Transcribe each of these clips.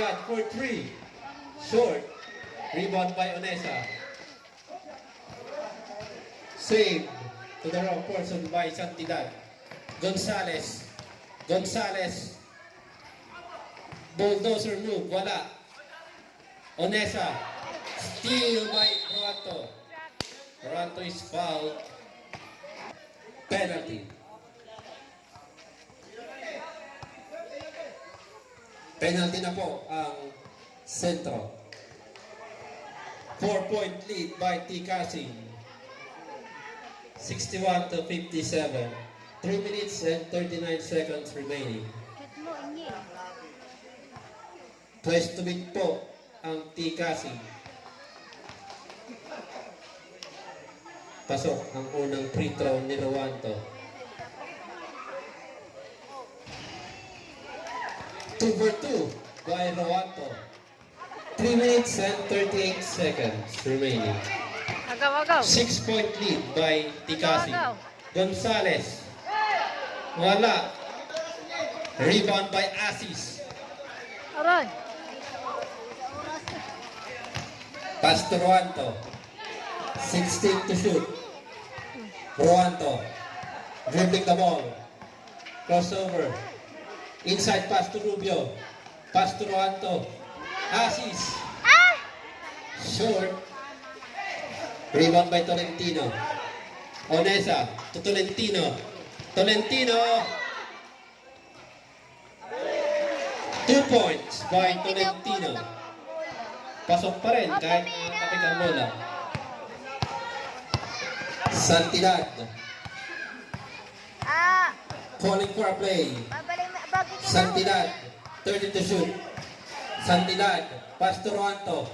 Santidad for 3. Short. Rebound by Onesa. Save to the wrong person by Santidad. Gonzales. Bulldozer move. Wala. Onesa. Steal by Roanto. Roanto is fouled. Penalty. Penalty na po ang Sentro. 4-point lead by Tikasing. 61-57. 3 minutes and 39 seconds remaining. Twice to beat po ang Tikasing. Pasok ang unang free throw ni Roanto. 2 for 2 by Roanto. 3 minutes and 38 seconds remaining. 6-point lead by Tikasing. Gonzales. Wala. Rebound by Asis. Aray. Pass to Roanto. 16 to shoot. Roanto. Dribbling the ball. Crossover. Inside pass to Rubio. Pass to Roanto. Asis. Short. Rebound by Tolentino. Onesa to Tolentino. Tolentino. 2 points by Tolentino. Pasok pa rin kahit nakapit ang bola. Santidad. Calling for a play. Santidad. 30 to shoot. Santidad. Pass to Roanto.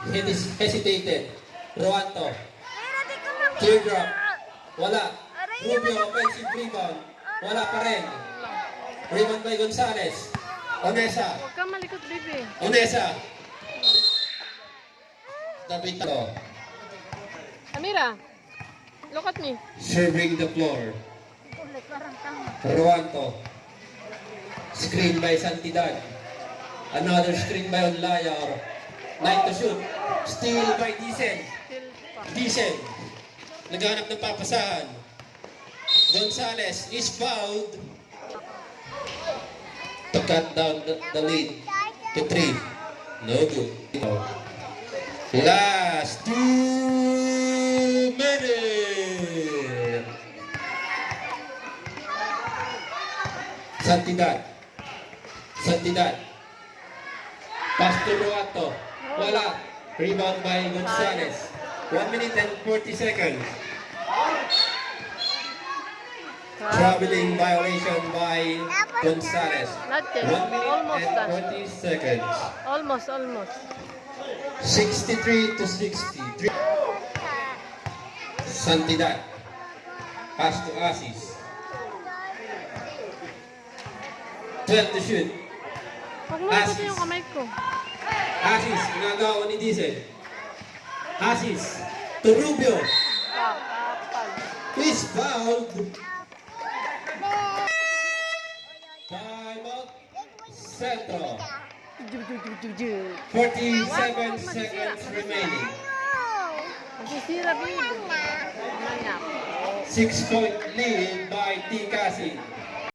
Hesitated. Roanto. Teardrop. Wala. Rubio offensive rebound. Wala pa rin. Rebound by Gonzales. Onesa. Huwag kang malikot, baby. Onesa. Dabito. Amira, look at me. Serving the floor. Roanto. Screen by Santidad. Another screen by Onlayar. 9 to shoot. Steal by Dicen. Dicen. Naghanap ng papasahan. Gonzales is fouled. To cut down the lead to 3. No good. Last 2 minutes. Santidad. Pass to Roanto. Wala. Rebound by Gonzales. 1 minute and 40 seconds. Traveling violation by Gonzales. 1 minute and 40 seconds. Almost. 63 to 63. Santidad. Pass to Asis. 12 to shoot. Huwag mo ikutin yung kamay ko. Asis, ginagawa ni Diesel. Asis to Rubio. Is fouled. Timeout. Centro. 47 seconds remaining. Masisira, baby. 6-point lead by Tikasing.